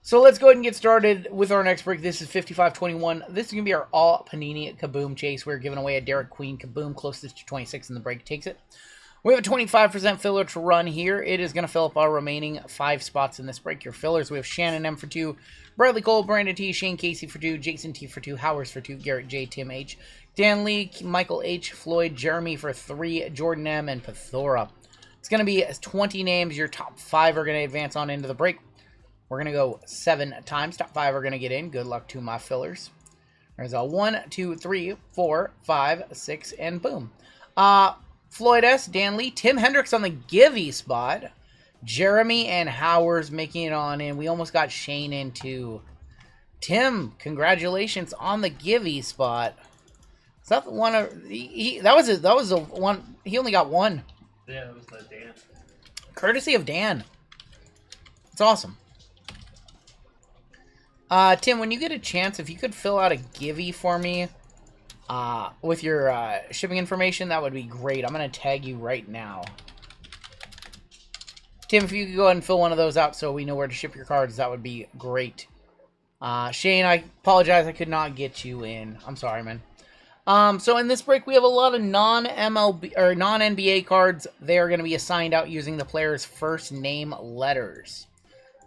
So let's go ahead and get started with our next break. This is 5521. This is going to be our all Panini Kaboom chase. We're giving away a Derek Queen Kaboom, closest to 26 in the break takes it. We have a 25% filler to run here. It is going to fill up our remaining 5 spots in this break. Your fillers, we have Shannon M for 2, Bradley Cole, Brandon T, Shane Casey for 2, Jason T for 2, Howers for 2, Garrett J, Tim H, Dan Lee, Michael H, Floyd, Jeremy for 3, Jordan M, and Pathora. It's going to be 20 names. Your top 5 are going to advance on into the break. We're going to go 7 times. Top 5 are going to get in. Good luck to my fillers. There's a 1, 2, 3, 4, 5, 6, and boom. Floyd S., Dan Lee, Tim Hendricks on the Givey spot. Jeremy and Howers making it on in. We almost got Shane in too. Tim, congratulations on the Givey spot. Is that the one? That was the one. He only got one. Yeah, it was the Dan. Courtesy of Dan. It's awesome. Tim, when you get a chance, if you could fill out a Givey for me with your shipping information, that would be great. I'm going to tag you right now. Tim, if you could go ahead and fill one of those out so we know where to ship your cards, that would be great. Shane, I apologize I could not get you in. I'm sorry, man. So in this break, we have a lot of non-MLB or non-NBA cards. They are going to be assigned out using the player's first name letters.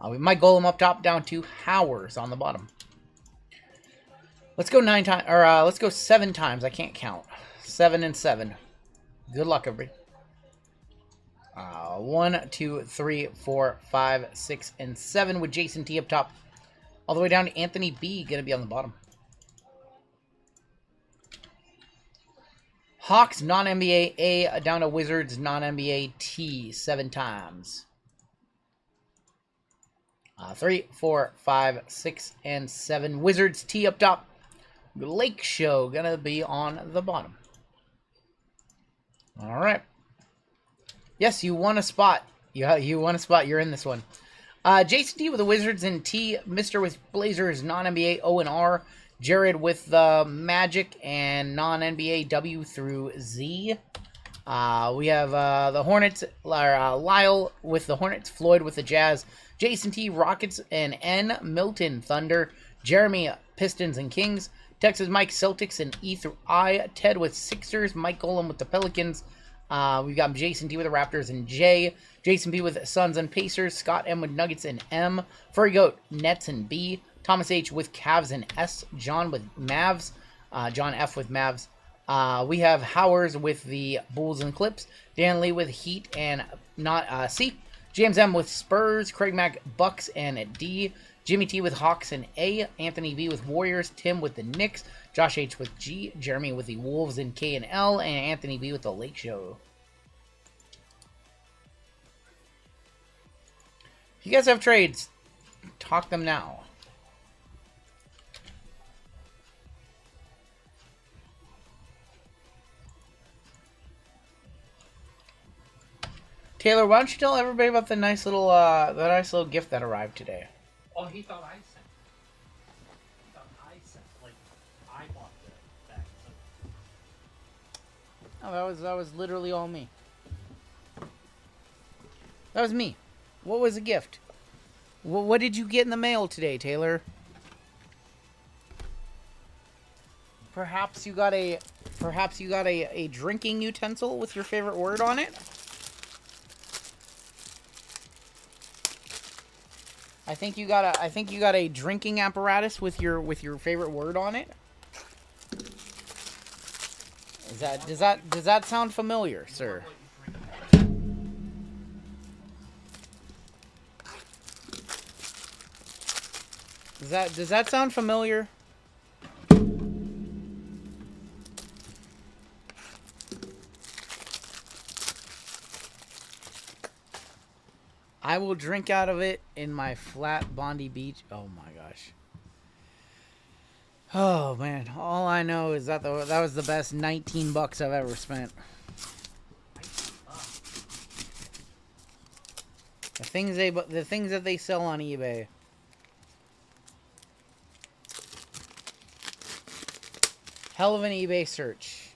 We might goal them up top, down to Howers on the bottom. Let's go 9 times, or let's go 7 times. I can't count. 7 and 7. Good luck, everybody. 1, 2, 3, 4, 5, 6, and 7 with Jason T up top. All the way down to Anthony B, going to be on the bottom. Hawks, non-NBA A, down to Wizards, non-NBA T, 7 times. 3, 4, 5, 6, and 7. Wizards T up top. Lake Show gonna be on the bottom. All right. Yes, you won a spot. You won a spot. You're in this one. Jason T with the Wizards and T. Mr. with Blazers, non-NBA O and R. Jared with the Magic and non-NBA W through Z. We have the Hornets, Lyle with the Hornets, Floyd with the Jazz, Jason T, Rockets and N, Milton, Thunder, Jeremy, Pistons and Kings, Texas Mike, Celtics and E through I, Ted with Sixers, Mike Golem with the Pelicans. We've got Jason T with the Raptors and J, Jason P with Suns and Pacers, Scott M with Nuggets and M, Furry Goat, Nets and B, Thomas H with Cavs and S, John with Mavs, John F with Mavs. We have Howers with the Bulls and Clips, Dan Lee with Heat and not C, James M with Spurs, Craig Mack, Bucks and D, Jimmy T with Hawks and A, Anthony B with Warriors, Tim with the Knicks, Josh H with G, Jeremy with the Wolves and K and L, and Anthony B with the Lake Show. If you guys have trades, talk them now. Taylor, why don't you tell everybody about the nice little gift that arrived today? Oh, he thought I sent it. He thought I sent it. Like, I bought the bag. So. Oh, that was literally all me. That was me. What was the gift? What did you get in the mail today, Taylor? Perhaps you got a drinking utensil with your favorite word on it? I think you got a drinking apparatus with your favorite word on it. Does that sound familiar, sir? Does that sound familiar? I will drink out of it in my flat Bondi Beach. Oh my gosh. Oh man, all I know is that that was the best $19 I've ever spent. The things that they sell on eBay. Hell of an eBay search.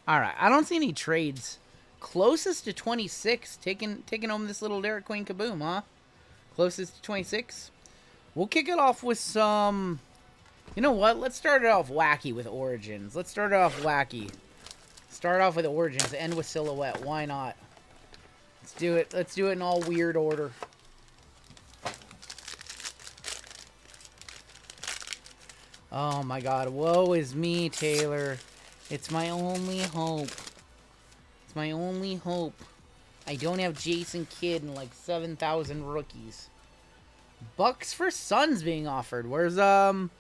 All right, I don't see any trades. Closest to 26, taking home this little Derek Queen Kaboom, huh? Closest to 26. We'll kick it off with some... You know what? Let's start it off wacky with Origins. Let's start it off wacky. Start off with Origins, end with Silhouette. Why not? Let's do it. Let's do it in all weird order. Oh my god. Woe is me, Taylor. It's my only hope. It's my only hope. I don't have Jason Kidd and like 7,000 rookies. Bucks for Suns being offered. Where's, Suns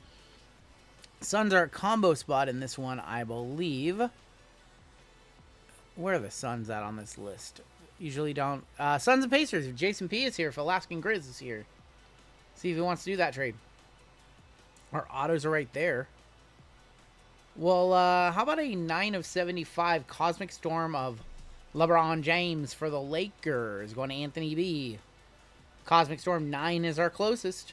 are a combo spot in this one, I believe. Where are the Suns at on this list? Usually don't. Suns and Pacers. If Jason P is here, if Alaskan Grizz is here. See if he wants to do that trade. Our autos are right there. Well, how about a 9 of 75 Cosmic Storm of LeBron James for the Lakers? Going to Anthony B. Cosmic Storm 9 is our closest.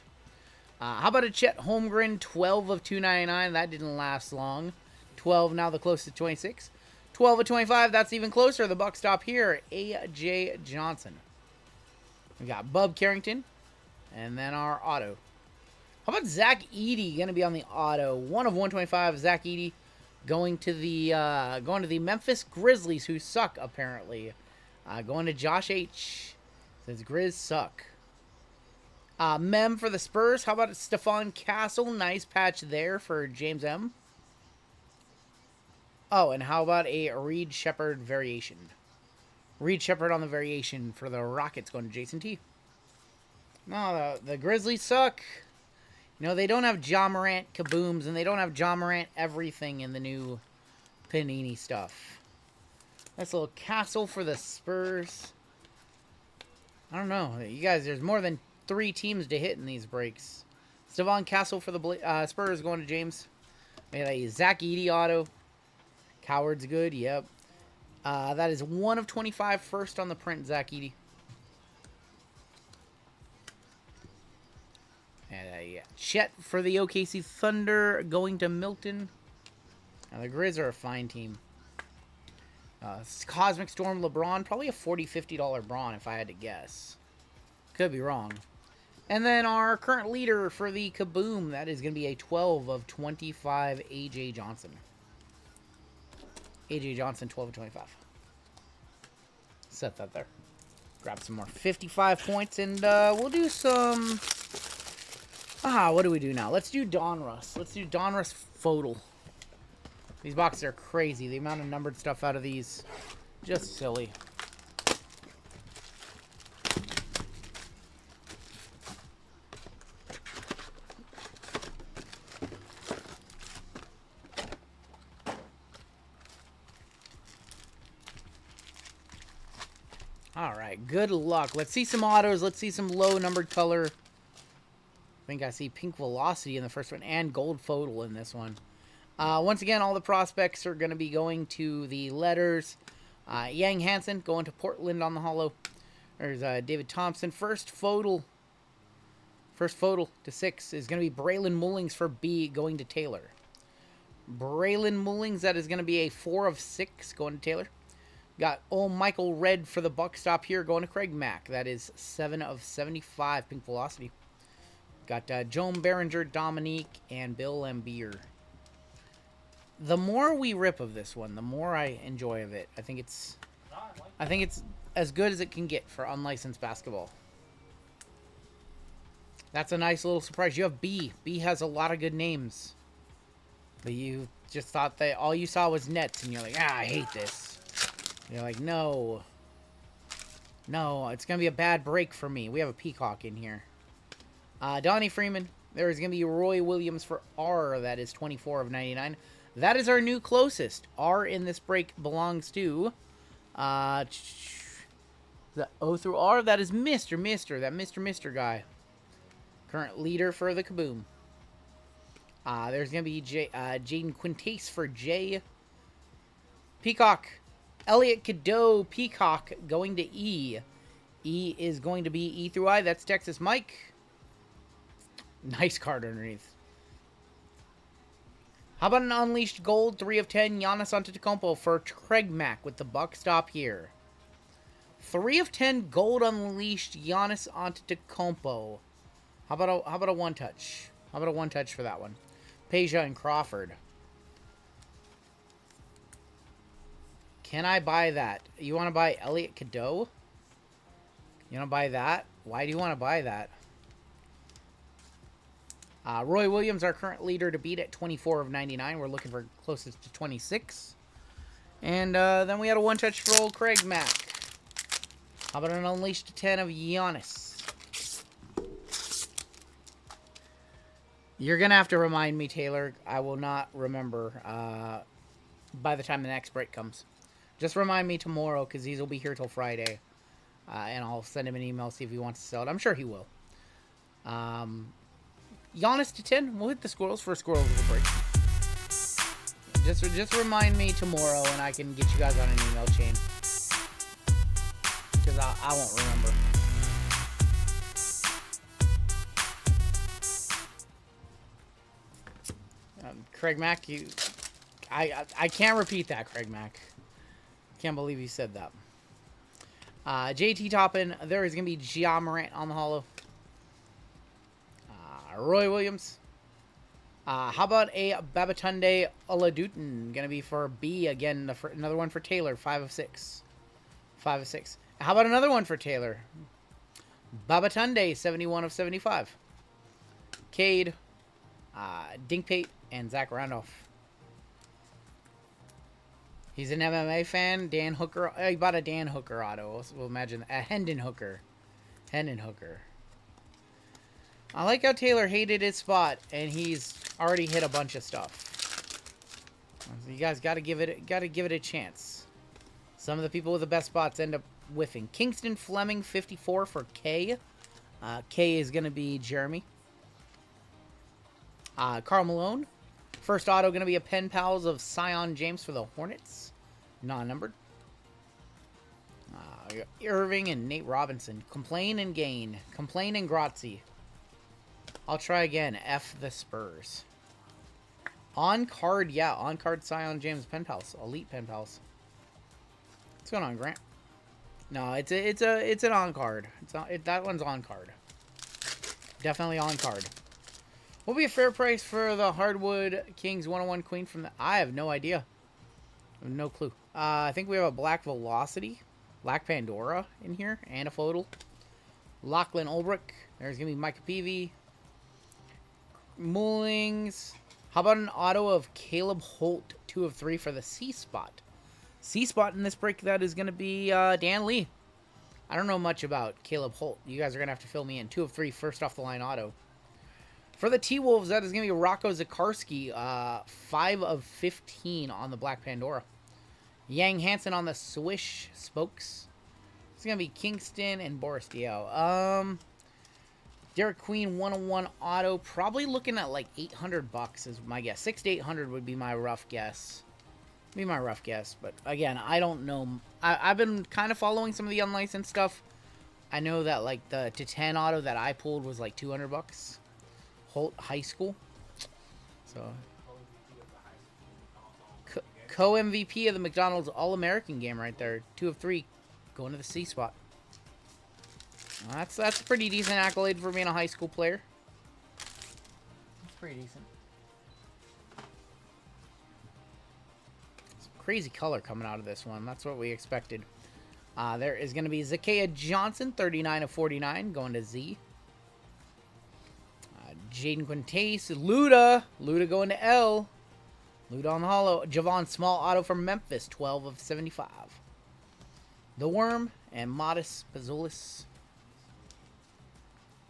How about a Chet Holmgren 12 of 299? That didn't last long. 12 now the closest to 26. 12 of 25, that's even closer. The buck stop here. A.J. Johnson. We got Bub Carrington. And then our auto. How about Zach Edey going to be on the auto? 1 of 125. Zach Edey going to the Memphis Grizzlies, who suck, apparently. Going to Josh H. Says Grizz suck. Mem for the Spurs. How about Stephon Castle? Nice patch there for James M. Oh, and how about a Reed Shepherd variation? Reed Shepherd on the variation for the Rockets going to Jason T. No, the Grizzlies suck. You know, they don't have Ja Morant Kabooms, and they don't have Ja Morant everything in the new Panini stuff. Nice little Castle for the Spurs. I don't know. You guys, there's more than 3 teams to hit in these breaks. Stephon Castle for the Spurs going to James. We got a Zach Edey auto. Coward's good, yep. That is 1 of 25 first on the print, Zach Edey. And yeah. Chet for the OKC Thunder going to Milton. Now the Grizz are a fine team. Cosmic Storm LeBron, probably a $40, $50 Braun if I had to guess. Could be wrong. And then our current leader for the Kaboom, that is going to be a 12 of 25 A.J. Johnson. A.J. Johnson, 12 of 25. Set that there. Grab some more 55 points, and we'll do some... what do we do now? Let's do Donruss. Let's do Donruss Photal. These boxes are crazy. The amount of numbered stuff out of these, just silly. Alright, good luck. Let's see some autos. Let's see some low numbered color. I think I see Pink Velocity in the first one and Gold Photal in this one. Once again, all the prospects are going to be going to the letters. Yang Hansen going to Portland on the holo. There's David Thompson. First Photal to 6 is going to be Braylon Mullings for B going to Taylor. Braylon Mullings, that is going to be a 4 of 6 going to Taylor. Got old Michael Red for the buck stop here going to Craig Mack. That is 7 of 75 Pink Velocity. Got Joan Behringer, Dominique, and Bill Lambier. The more we rip of this one, the more I enjoy of it. I think it's as good as it can get for unlicensed basketball. That's a nice little surprise. You have B. B has a lot of good names. But you just thought that all you saw was Nets, and you're like, I hate this. You're like, no. No, it's going to be a bad break for me. We have a Peacock in here. Donnie Freeman. There is going to be Roy Williams for R. That is 24 of 99. That is our new closest. R in this break belongs to... the O through R. That is Mr. That Mr. guy. Current leader for the Kaboom. There's going to be Jaden Quintace for J. Peacock. Elliot Cadeau, Peacock, going to E. E is going to be E through I. That's Texas Mike. Nice card underneath. How about an Unleashed Gold, 3 of 10, Giannis Antetokounmpo for Craig Mack with the buck stop here. 3 of 10 gold unleashed Giannis Antetokounmpo. How about a one touch? How about a one touch for that one? Peja and Crawford. Can I buy that? You want to buy Elliot Cadeau? You want to buy that? Why do you want to buy that? Roy Williams, our current leader to beat at 24 of 99. We're looking for closest to 26. And then we had a one-touch for old Craig Mack. How about an unleashed 10 of Giannis? You're going to have to remind me, Taylor. I will not remember by the time the next break comes. Just remind me tomorrow, because these will be here till Friday. And I'll send him an email, see if he wants to sell it. I'm sure he will. Giannis to 10. We'll hit the squirrels for squirrels of the break. Just remind me tomorrow, and I can get you guys on an email chain. Because I won't remember. Craig Mack, I can't repeat that, Craig Mack. Can't believe you said that. JT Toppin, there is going to be Ja Morant on the holo. Roy Williams. How about a Babatunde Olajuwon? Going to be for B again. Another one for Taylor. 5 of 6. 5 of 6. How about another one for Taylor? Babatunde, 71 of 75. Cade, Dinkpate, and Zach Randolph. He's an MMA fan. Dan Hooker. He bought a Dan Hooker auto. We'll imagine a Hendon Hooker. Hendon Hooker. I like how Taylor hated his spot, and he's already hit a bunch of stuff. So you guys got to give it a chance. Some of the people with the best spots end up whiffing. Kingston Fleming, 54 for K. K is going to be Jeremy. Karl Malone. First auto going to be a Pen Pals of Sion James for the Hornets. Non-numbered. Irving and Nate Robinson. Complain and gain. Complain and Grazie. I'll try again. F the Spurs. On card, yeah. On card Sion James Pen Pals. Elite Pen Pals. What's going on, Grant? No, it's an on card. That one's on card. Definitely on card. What will be a fair price for the Hardwood Kings 101 Queen from the... I have no idea. I have no clue. I think we have a Black Velocity. Black Pandora in here. And a Fodal. Lachlan Ulbrich. There's going to be Micah Peavy. Mullings. How about an auto of Caleb Holt, 2 of 3 for the C-Spot? C-Spot in this break, that is going to be Dan Lee. I don't know much about Caleb Holt. You guys are going to have to fill me in. 2 of 3 first off the line auto. For the T-Wolves, that is going to be Rocco Zakarski, 5 of 15 on the Black Pandora. Yang Hansen on the Swish Spokes. It's going to be Kingston and Boris Diaw. Derek Queen 101 auto, probably looking at like $800 is my guess. 6 to 800 would be my rough guess. But again, I don't know. I've been kind of following some of the unlicensed stuff. I know that like the to 10 auto that I pulled was like $200. Holt High School. So co-MVP of the McDonald's All-American game right there. 2 of 3 going to the C spot. That's a pretty decent accolade for being a high school player. That's pretty decent. Some crazy color coming out of this one. That's what we expected. There is going to be Zakiya Johnson, 39 of 49, going to Z. Jaden Quintace, Luda going to L. Luda on the holo. Javon Small auto from Memphis, 12 of 75. The Worm and Modest Pazulis.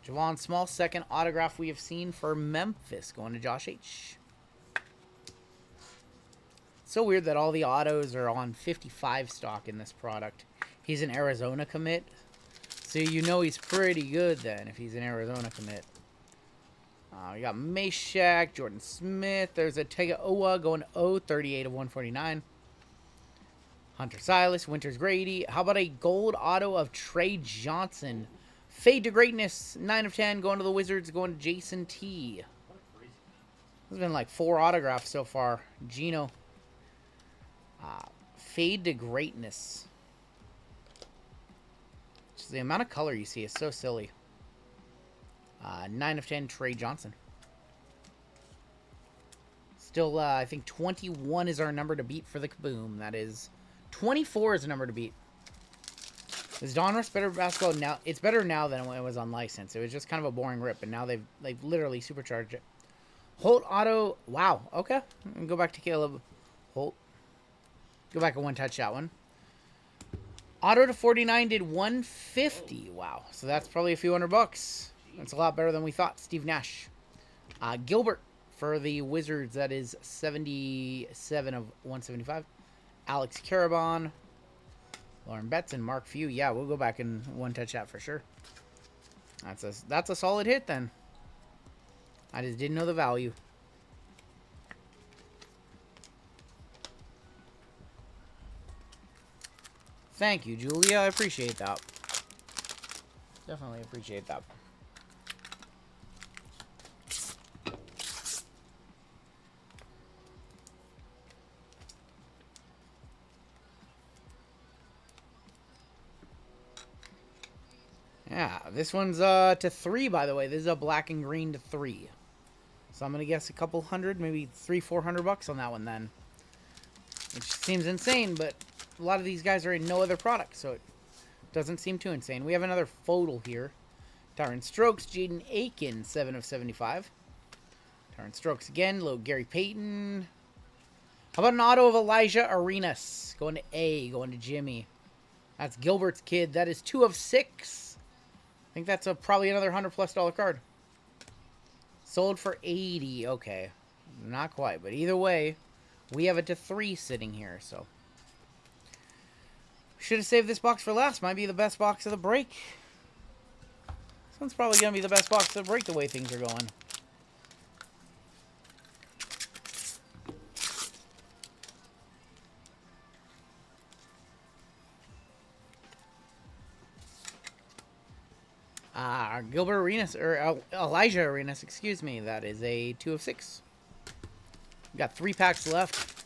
Javon Small, second autograph we have seen for Memphis, going to Josh H. So weird that all the autos are on 55 stock in this product. He's an Arizona commit, so you know he's pretty good then if he's an Arizona commit. We got Meshack, Jordan Smith. There's a Tega Owa going to O, 38 of 149. Hunter Silas, Winters Grady. How about a gold auto of Trey Johnson? Fade to Greatness, 9 of 10, going to the Wizards, going to Jason T. There's been like 4 autographs so far. Gino. Fade to Greatness. The amount of color you see is so silly. 9 of 10, Trey Johnson. Still, I think 21 is our number to beat for the Kaboom. That is 24 is the number to beat. Is Donruss better basketball now? It's better now than when it was on license. It was just kind of a boring rip, but now they've literally supercharged it. Holt auto. Wow. Okay. Go back to Caleb Holt. Go back and one-touch that one. Auto to 49 did 150. Wow. So that's probably a few $100. That's a lot better than we thought. Steve Nash. Gilbert for the Wizards. That is 77 of 175. Alex Carabon. Lauren Betts and Mark Few. Yeah, we'll go back and one-touch that for sure. That's a solid hit then. I just didn't know the value. Thank you, Julia. I appreciate that. Definitely appreciate that. Yeah, this one's to 3, by the way. This is a black and green to 3. So I'm going to guess a couple hundred, maybe $300-400 on that one then. Which seems insane, but a lot of these guys are in no other product, so it doesn't seem too insane. We have another photo here. Tyron Strokes, Jaden Aiken, 7 of 75. Tyron Strokes again, little Gary Payton. How about an auto of Elijah Arenas? Going to A, going to Jimmy. That's Gilbert's kid. That is 2 of 6. I think that's probably another $100+ card. Sold for 80. Okay. Not quite, but either way, we have it to 3 sitting here, so. Should have saved this box for last. Might be the best box of the break. This one's probably going to be the best box of the break the way things are going. Gilbert Arenas, or Elijah Arenas, excuse me. That is a 2 of 6. We got 3 packs left.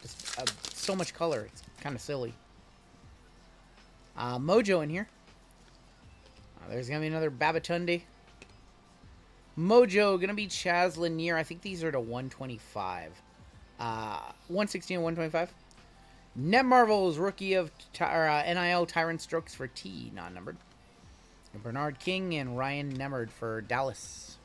Just so much color. It's kind of silly. Mojo in here. There's going to be another Babatunde. Mojo going to be Chaz Lanier. I think these are to 125. 116 and 125. Net Marvels, rookie of NIL Tyron Strokes for T, non-numbered. And Bernard King and Ryan Nemerd for Dallas.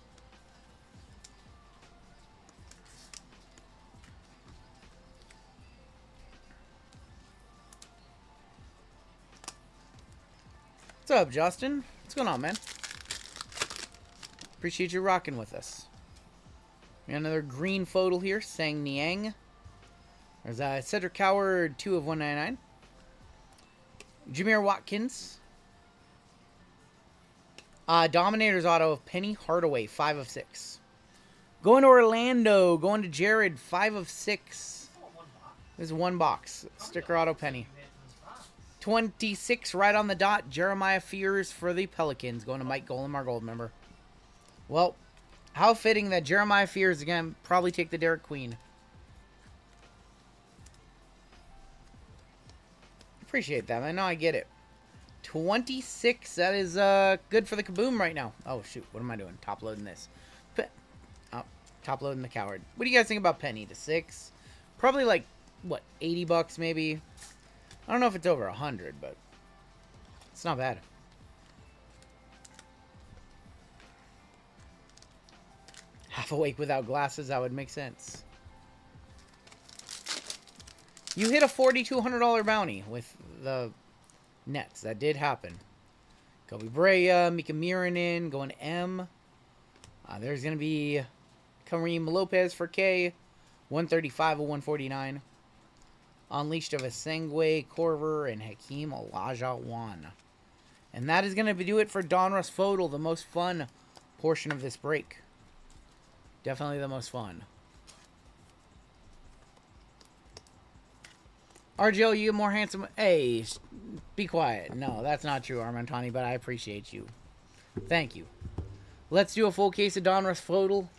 What's up, Justin? What's going on, man? Appreciate you rocking with us. We got another green photo here, Sang Niang. There's Cedric Coward, 2 of 199. Jameer Watkins. Dominator's auto of Penny Hardaway, 5 of 6. Going to Orlando. Going to Jared, 5 of 6. This is 1 box. Sticker auto Penny. 26 right on the dot. Jeremiah Fears for the Pelicans. Going to Mike Golem, our gold member. Well, how fitting that Jeremiah Fears again probably take the Derek Queen. Appreciate that. I know I get it. 26. That is good for the Kaboom right now. Oh, shoot. What am I doing? Top loading this. Top loading the Coward. What do you guys think about Penny to 6? Probably like, what, $80 maybe? I don't know if it's over 100, but it's not bad. Half awake without glasses, that would make sense. You hit a $4,200 bounty with the Nets. That did happen. Kobe Brea, Mika Mirinen, going M. There's going to be Kareem Lopez for K. 135 of 149. Unleashed of Asengwe, Corver, and Hakeem Olajuwon. And that is going to do it for Donruss Photo, the most fun portion of this break. Definitely the most fun. RGL, you get more handsome. Hey, be quiet. No, that's not true, Armantani, but I appreciate you. Thank you. Let's do a full case of Donruss Photo.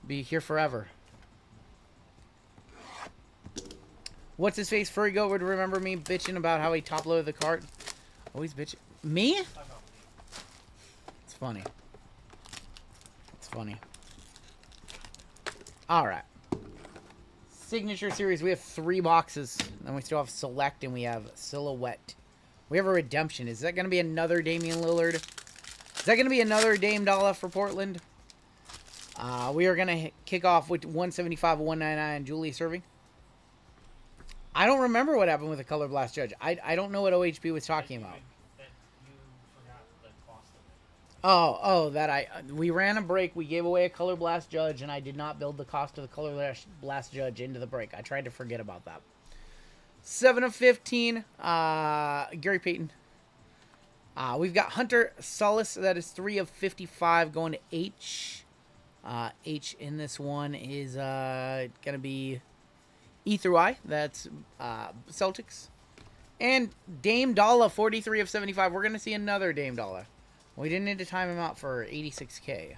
Be here forever. What's his face? Furrygo would remember me bitching about how he top-loaded the cart. Always bitch. Me? Talk about me. It's funny. It's funny. All right. Signature series. We have 3 boxes. Then we still have select and we have silhouette. We have a redemption. Is that going to be another Damian Lillard? Is that going to be another Dame Dollar for Portland? We are going to kick off with 175 199 Julius Erving. I don't remember what happened with the Color Blast Judge. I don't know what OHB was talking about. That you forgot the cost of it. We ran a break. We gave away a Color Blast Judge, and I did not build the cost of the Color Blast Judge into the break. I tried to forget about that. 7 of 15, Gary Payton. We've got Hunter Solace. That is 3 of 55 going to H. H in this one is going to be E through I. That's Celtics. And Dame Dollar, 43 of 75. We're going to see another Dame Dollar. We didn't need to time him out for 86K.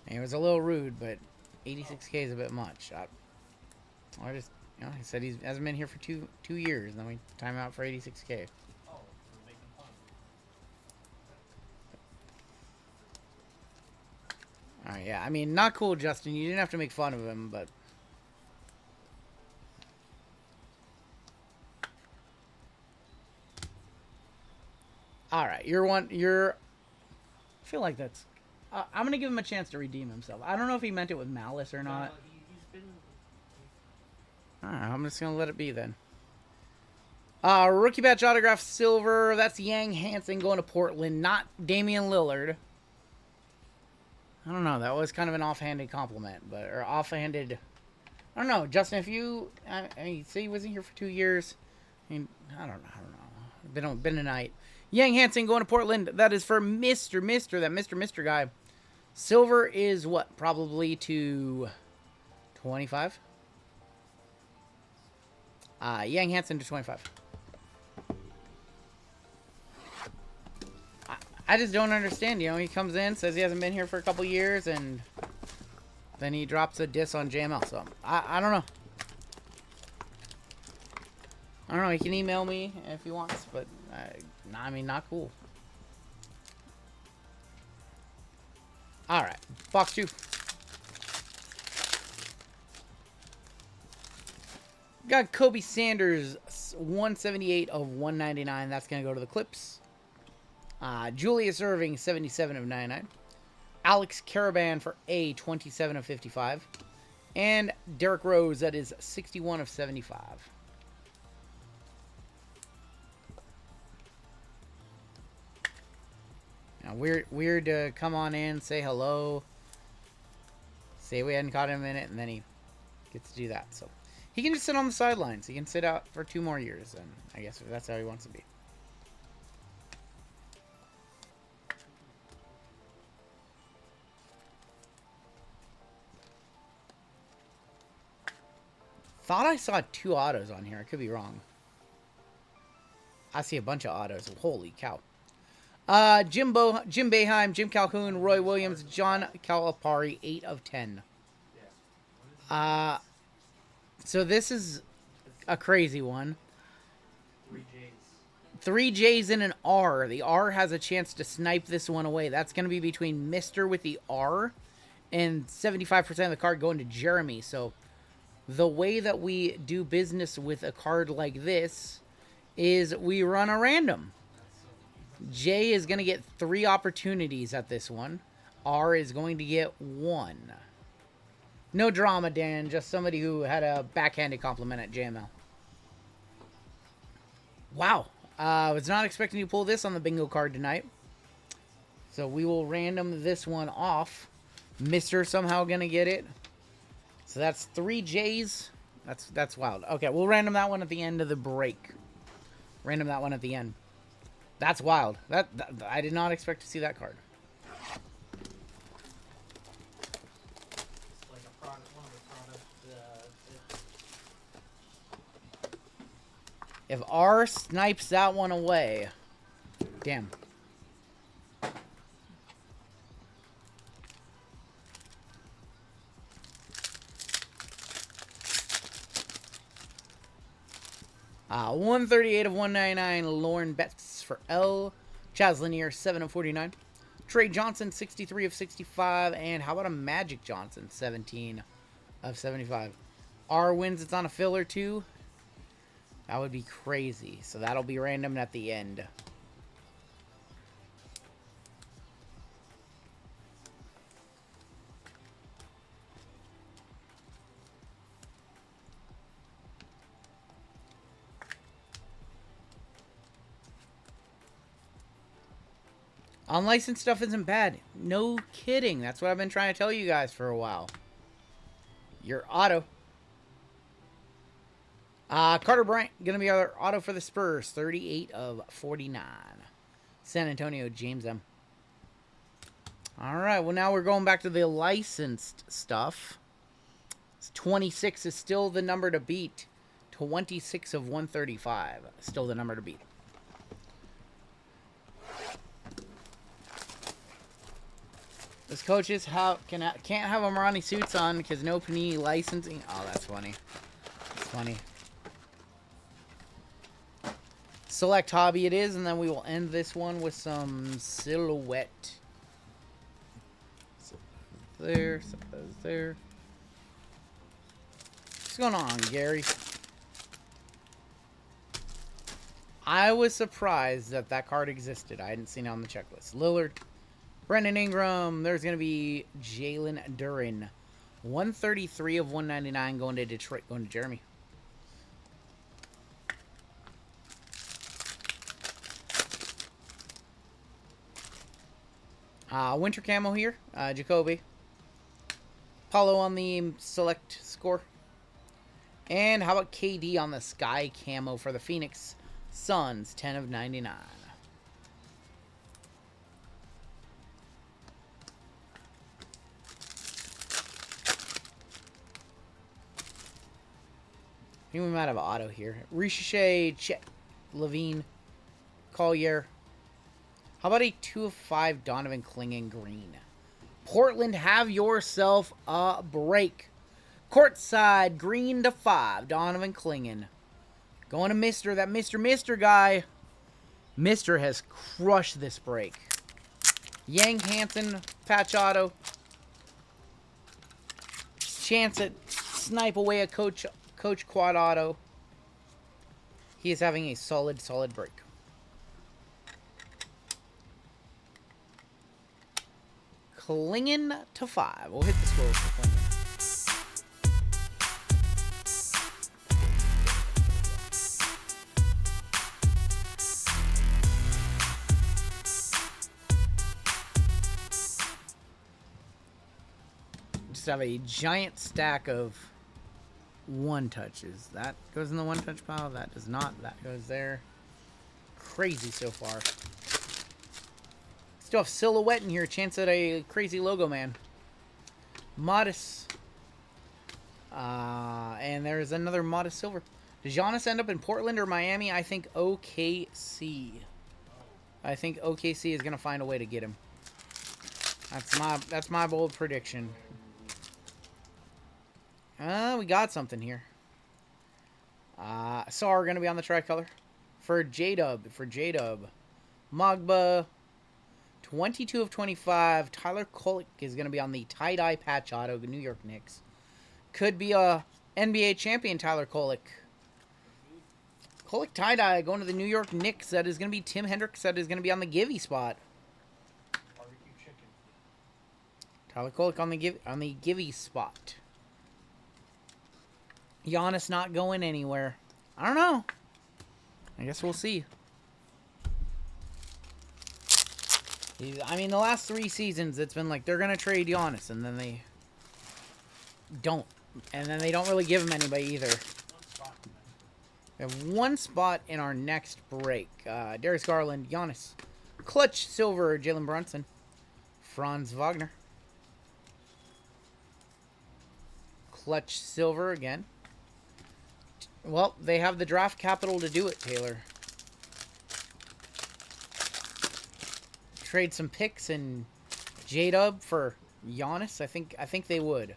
And it was a little rude, but 86K is a bit much. I just, you know, he said he hasn't been here for two years, and then we time him out for 86K. Oh, for making fun. All right, yeah. I mean, not cool, Justin. You didn't have to make fun of him, but... All right, I feel like that's... I'm going to give him a chance to redeem himself. I don't know if he meant it with malice or not. He's been... All right, I'm just going to let it be then. Rookie batch autograph silver. That's Yang Hansen going to Portland, not Damian Lillard. I don't know. That was kind of an offhanded compliment, or offhanded... I don't know, Justin. If you, I mean, say he wasn't here for 2 years. I mean, I don't know. Been a night. Yang Hansen going to Portland. That is for Mr. guy. Silver is what? Probably to 25. Yang Hansen to 25. I just don't understand. You know, he comes in, says he hasn't been here for a couple years, and then he drops a diss on JML. So I don't know. I don't know. He can email me if he wants, but I mean, not cool. All right, box 2. Got Kobe Sanders, 178 of 199. That's gonna go to the Clips. Julius Erving, 77 of 99. Alex Caravan for A, 27 of 55. And Derrick Rose, that is 61 of 75. Now, weird to come on in, say hello, say we hadn't caught him in it, and then he gets to do that. So he can just sit on the sidelines. He can sit out for 2 more years, and I guess that's how he wants to be. Thought I saw 2 autos on here. I could be wrong. I see a bunch of autos. Holy cow. Jim Boeheim, Jim Calhoun, Roy Williams, John Calipari, 8 of 10. So this is a crazy one. 3 J's. 3 J's and an R. The R has a chance to snipe this one away. That's going to be between Mr. with the R and 75% of the card going to Jeremy. So the way that we do business with a card like this is we run a random. J is going to get 3 opportunities at this one. R is going to get 1. No drama, Dan. Just somebody who had a backhanded compliment at JML. Wow. I was not expecting to pull this on the bingo card tonight. So we will random this one off. Mr. somehow going to get it. So that's 3 J's. That's wild. Okay, we'll random that one at the end of the break. Random that one at the end. That's wild. That I did not expect to see that card. It's like a product, one of the products. If R snipes that one away, damn. 138 of 199, Lauren Betts for L. Chaz Lanier, 7 of 49. Trey Johnson, 63 of 65. And how about a Magic Johnson, 17 of 75. R wins, it's on a filler too. That would be crazy. So that'll be random at the end. Unlicensed stuff isn't bad. No kidding. That's what I've been trying to tell you guys for a while. Your auto. Carter Bryant, going to be our auto for the Spurs. 38 of 49. San Antonio, James M. All right, well, now we're going back to the licensed stuff. 26 is still the number to beat. 26 of 135. Still the number to beat. Those coaches can't have Amarani suits on because no Panini licensing. Oh, that's funny. That's funny. Select hobby it is, and then we will end this one with some silhouette. So there, so there. What's going on, Gary? I was surprised that that card existed. I hadn't seen it on the checklist. Lillard. Brendan Ingram. There's going to be Jalen Duren. 133 of 199 going to Detroit, going to Jeremy. Winter camo here. Jacoby. Paulo on the select score. And how about KD on the sky camo for the Phoenix Suns? 10 of 99. I think we might have an auto here. Ricochet, Chet, Levine, Collier. How about a 2 of 5 Donovan Clingan green? Portland, have yourself a break. Courtside, green to 5. Donovan Clingan. Going to Mr. That Mr. guy. Mr. has crushed this break. Yang Hansen, patch auto. Chance at snipe away a Coach Quad auto. He is having a solid break. Clingan to 5. We'll hit the score for Clingan. Just have a giant stack of one touches. That goes in the one touch pile. That does not. That goes there. Crazy so far. Still have silhouette in here. Chance at a crazy logo man. Modest. And there's another Modest silver. Does Giannis end up in Portland or Miami? I think OKC. I think OKC is gonna find a way to get him. That's my bold prediction. We got something here. Sar gonna be on the tricolor for J-Dub. Mogba, 22 of 25. Tyler Kolek is gonna be on the tie-dye patch auto. New York Knicks. Could be a NBA champion. Tyler Kolek. Kolek tie-dye going to the New York Knicks. That is gonna be Tim Hendricks. That is gonna be on the Givey spot. Barbecue chicken. Tyler Kolek on the Givey spot. Giannis not going anywhere. I don't know. I guess we'll see. I mean, the last 3 seasons, it's been like they're going to trade Giannis, and then they don't. And then they don't really give him anybody either. We have one spot in our next break. Darius Garland, Giannis. Clutch Silver, Jalen Brunson. Franz Wagner. Clutch Silver again. Well, they have the draft capital to do it, Taylor. Trade some picks and J-Dub for Giannis. I think they would.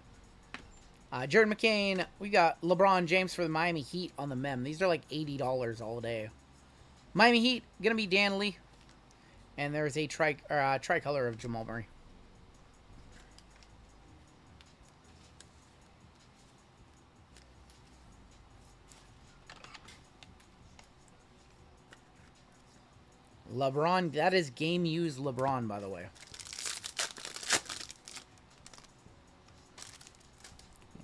Jared McCain. We got LeBron James for the Miami Heat on the mem. These are like $80 all day. Miami Heat, going to be Dan Lee. And there's a tricolor of Jamal Murray. LeBron, that is game used LeBron, by the way.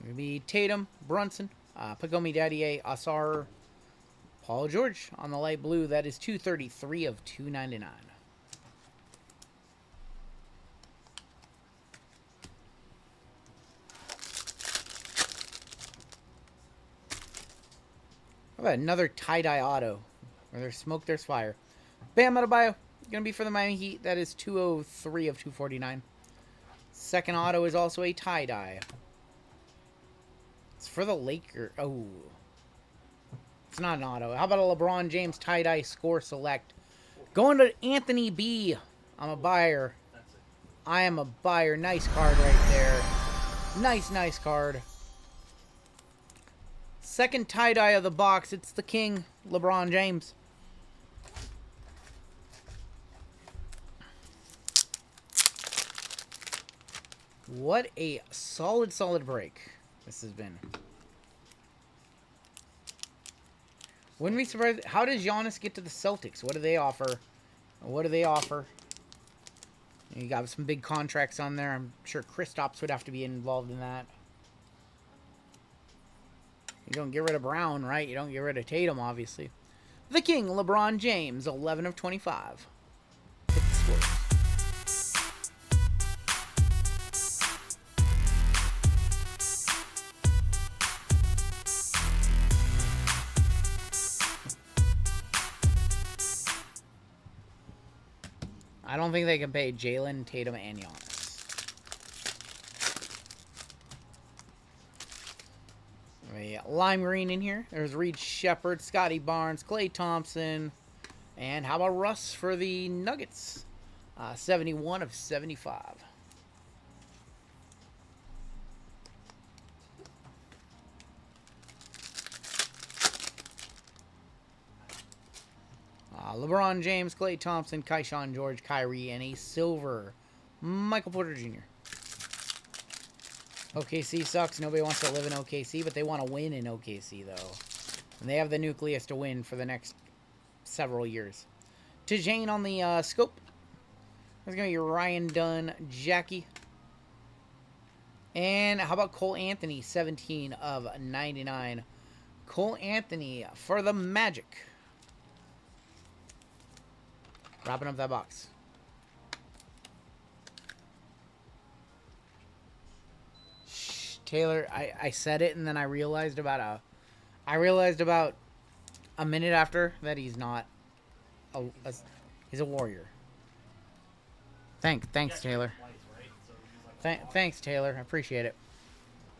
It'll be Tatum, Brunson, Pagomi Daddy, Asar, Paul George on the light blue. That is 233 of 299. How about another tie-dye auto? Where there's smoke, there's fire. Bam Adebayo, going to be for the Miami Heat. That is 203 of 249. Second auto is also a tie-dye. It's for the Lakers. Oh. It's not an auto. How about a LeBron James tie-dye score select? Going to Anthony B. I'm a buyer. I am a buyer. Nice card right there. Nice card. Second tie-dye of the box. It's the King, LeBron James. What a solid break this has been. Wouldn't be surprised. How does Giannis get to the Celtics? What do they offer? What do they offer? You got some big contracts on there. I'm sure Kristaps would have to be involved in that. You don't get rid of Brown, right? You don't get rid of Tatum, obviously. The King, LeBron James, 11 of 25. I don't think they can pay Jalen, Tatum, and Giannis. Lime green in here. There's Reed Shepard, Scotty Barnes, Klay Thompson. And how about Russ for the Nuggets? 71 of 75. LeBron James, Klay Thompson, Kaishan George, Kyrie, and a silver Michael Porter Jr. OKC sucks. Nobody wants to live in OKC, but they want to win in OKC, though. And they have the nucleus to win for the next several years. To Jane on the scope. There's going to be Ryan Dunn, Jackie. And how about Cole Anthony, 17 of 99. Cole Anthony for the Magic. Wrapping up that box. Shh, Taylor, I said it and then I realized about a minute after that he's not he's a warrior. Thanks Taylor. Thanks Taylor. I appreciate it.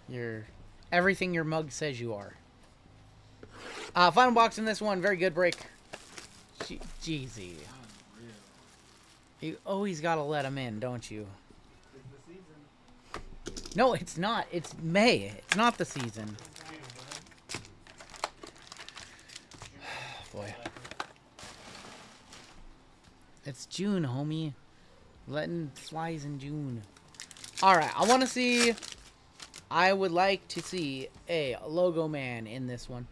You're everything your mug says you are. Final box in this one. Very good break. Jeezy. You always gotta let him in, don't you? No, it's not. It's May. It's not the season. Boy. It's June, homie. Letting flies in June. Alright, I would like to see a logo man in this one.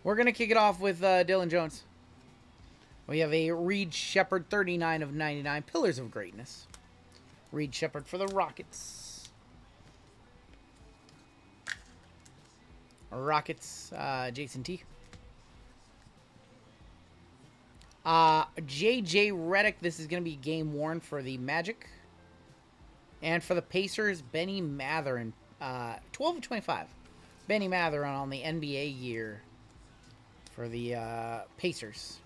We're gonna kick it off with Dylan Jones. We have a Reed Shepard, 39 of 99. Pillars of Greatness. Reed Shepard for the Rockets. Jason T. JJ Redick. This is going to be game worn for the Magic. And for the Pacers, Benny Mathurin. 12 of 25. Benny Mathurin on the NBA year for the Pacers.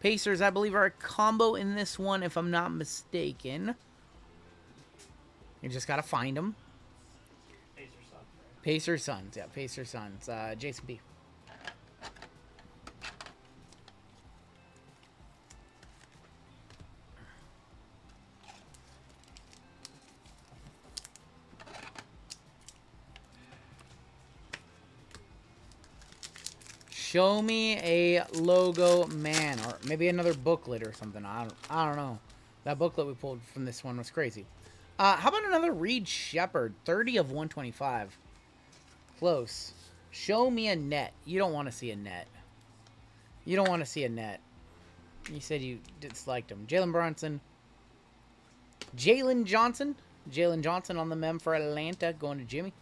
Pacers, I believe, are a combo in this one, if I'm not mistaken. You just got to find them. Pacers Suns. Yeah, Pacers Suns. Jason B. Show me a logo man, or maybe another booklet or something. I don't know. That booklet we pulled from this one was crazy. How about another Reed Shepherd? 30 of 125. Close. Show me a net. You don't want to see a net. You don't want to see a net. You said you disliked him. Jalen Brunson. Jalen Johnson. Jalen Johnson on the mem for Atlanta. Going to Jimmy.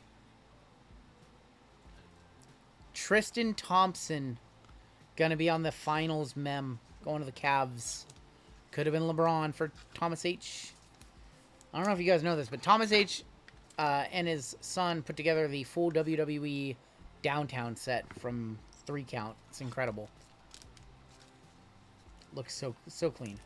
Tristan Thompson. Gonna be on the finals mem. Going to the Cavs. Could have been LeBron for Thomas H. I don't know if you guys know this, but Thomas H. And his son put together the full WWE Downtown set from 3 Count. It's incredible. Looks so clean.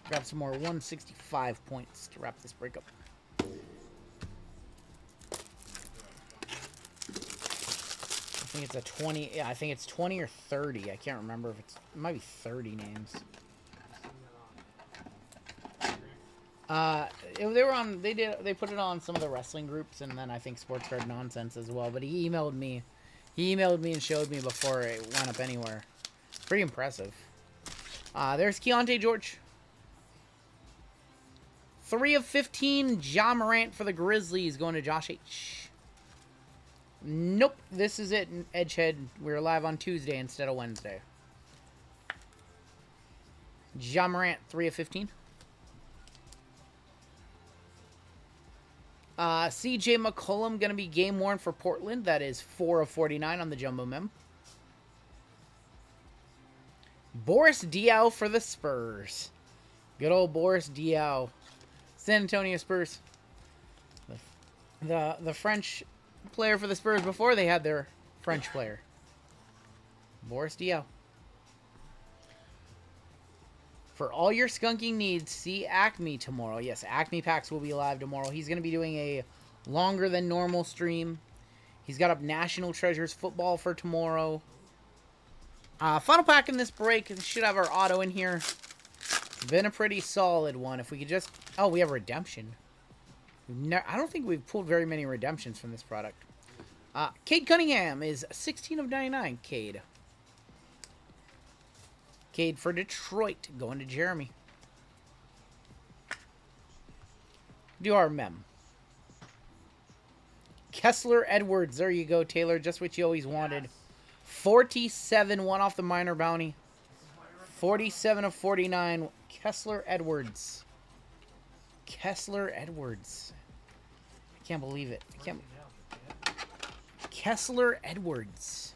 Grab some more 165 points to wrap this break up. I think it's a 20. Yeah, I think it's 20 or 30. I can't remember if it might be 30 names. They were on. They put it on some of the wrestling groups, and then I think Sports Card Nonsense as well. But he emailed me. He emailed me and showed me before it went up anywhere. Pretty impressive. There's Keontae George. 3 of 15. Ja Morant for the Grizzlies, going to Josh H. Nope, this is it, Edgehead. We're live on Tuesday instead of Wednesday. Ja Morant, 3 of 15. CJ McCollum going to be game worn for Portland. That is 4 of 49 on the Jumbo Mem. Boris Diaw for the Spurs. Good old Boris Diaw. San Antonio Spurs. The French player for the Spurs before they had their French player. Boris Diaw. For all your skunking needs, see Acme tomorrow. Yes, Acme Packs will be live tomorrow. He's going to be doing a longer than normal stream. He's got up National Treasures football for tomorrow. Final pack in this break. We should have our auto in here. It's been a pretty solid one. If we could just... Oh, we have redemption. I don't think we've pulled very many redemptions from this product. Cade Cunningham is 16 of 99. Cade. Cade for Detroit. Going to Jeremy. Do our mem. Kessler Edwards. There you go, Taylor. Just what you always wanted. 47. One off the minor bounty. 47 of 49. Kessler Edwards. Kessler Edwards. I can't believe it. I can't. Kessler Edwards.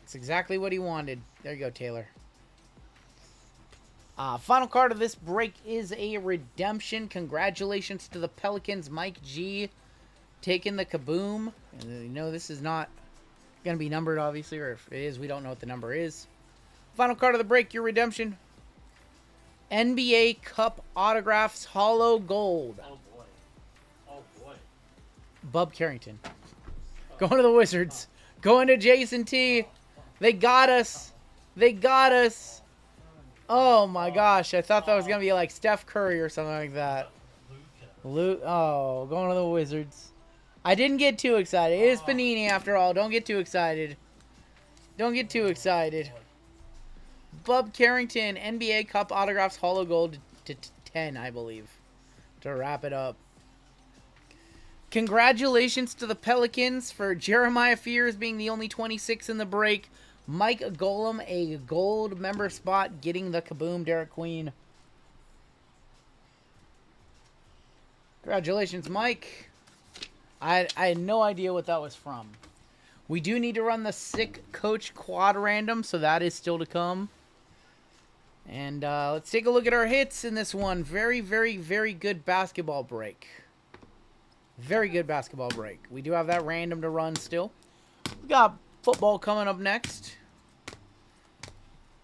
That's exactly what he wanted. There you go, Taylor. Final card of this break is a redemption. Congratulations to the Pelicans. Mike G taking the Kaboom. And you know this is not going to be numbered, obviously, or if it is, we don't know what the number is. Final card of the break, your redemption. NBA Cup Autographs Hollow Gold. Oh boy. Oh boy. Bub Carrington. Going to the Wizards. Going to Jason T. They got us. They got us. Oh my gosh. I thought that was going to be like Steph Curry or something like that. Luke. Oh, going to the Wizards. I didn't get too excited. It is Panini after all. Don't get too excited. Don't get too excited. Bub Carrington, NBA Cup Autographs Hollow Gold to 10, I believe, to wrap it up. Congratulations to the Pelicans for Jeremiah Fears being the only 26 in the break. Mike Golem, a gold member spot, getting the Kaboom, Derek Queen. Congratulations, Mike. I had no idea what that was from. We do need to run the Sick Coach Quad Random, so that is still to come. And let's take a look at our hits in this one. Very, very, very good basketball break. Very good basketball break. We do have that random to run still. We got football coming up next.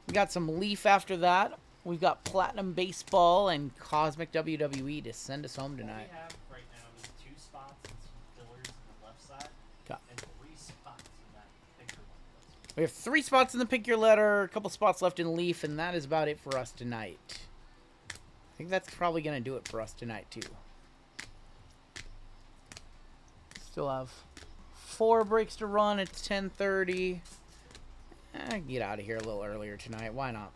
We got some Leaf after that. We've got Platinum Baseball and Cosmic WWE to send us home tonight. What we have right now is 2 spots and some fillers on the left side, and 3 spots in that picture one. We have 3 spots in the Pick Your Letter, a couple spots left in Leaf, and that is about it for us tonight. I think that's probably going to do it for us tonight, too. Still have 4 breaks to run. It's 10:30. Get out of here a little earlier tonight. Why not?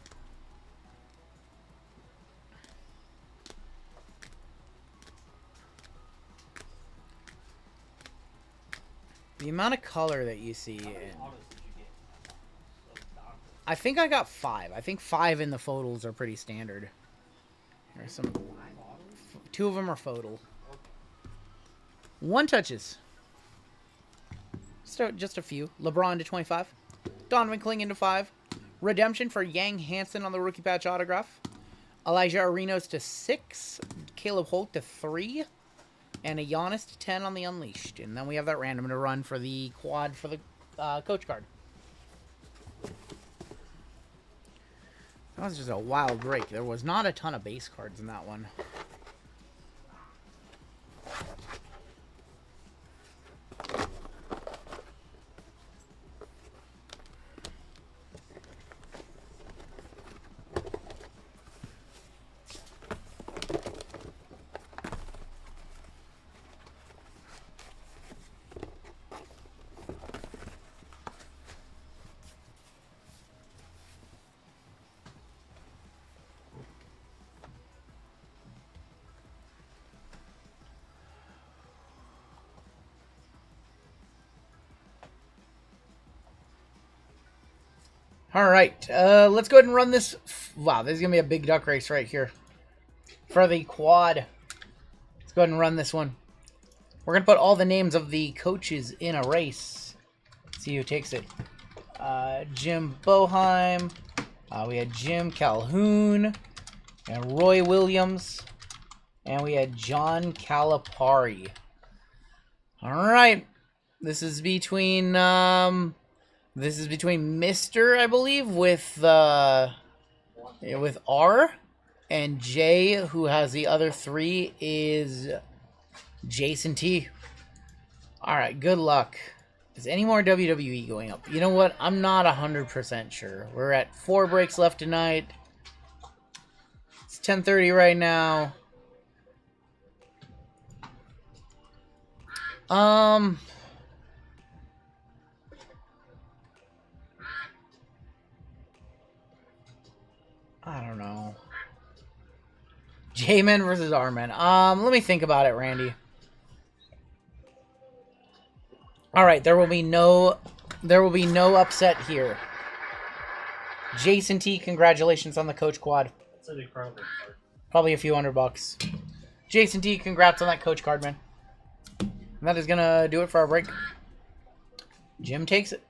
The amount of color that you see in... I think I got 5. I think 5 in the photos are pretty standard. There's some... 2 of them are photo. 1 touches. Just a few. LeBron to 25. Donovan Clingan to 5. Redemption for Yang Hansen on the rookie patch autograph. Elijah Arenos to 6. Caleb Holt to 3. And a Giannis to 10 on the Unleashed. And then we have that random to run for the quad for the coach card. That was just a wild break. There was not a ton of base cards in that one. All right, let's go ahead and run this. Wow, this is going to be a big duck race right here for the quad. Let's go ahead and run this one. We're going to put all the names of the coaches in a race. See who takes it. Jim Boheim. We had Jim Calhoun and Roy Williams. And we had John Calipari. All right. This is between... This is between Mr., I believe, with R, and J, who has the other 3, is Jason T. All right, good luck. Is any more WWE going up? You know what? I'm not 100% sure. We're at 4 breaks left tonight. It's 10:30 right now. I don't know. J-Men versus R-Men. Let me think about it, Randy. All right, there will be no upset here. Jason T, congratulations on the coach quad. That's an incredible card. Probably a few $100. Jason T, congrats on that coach card, man. And that is gonna do it for our break. Jim takes it.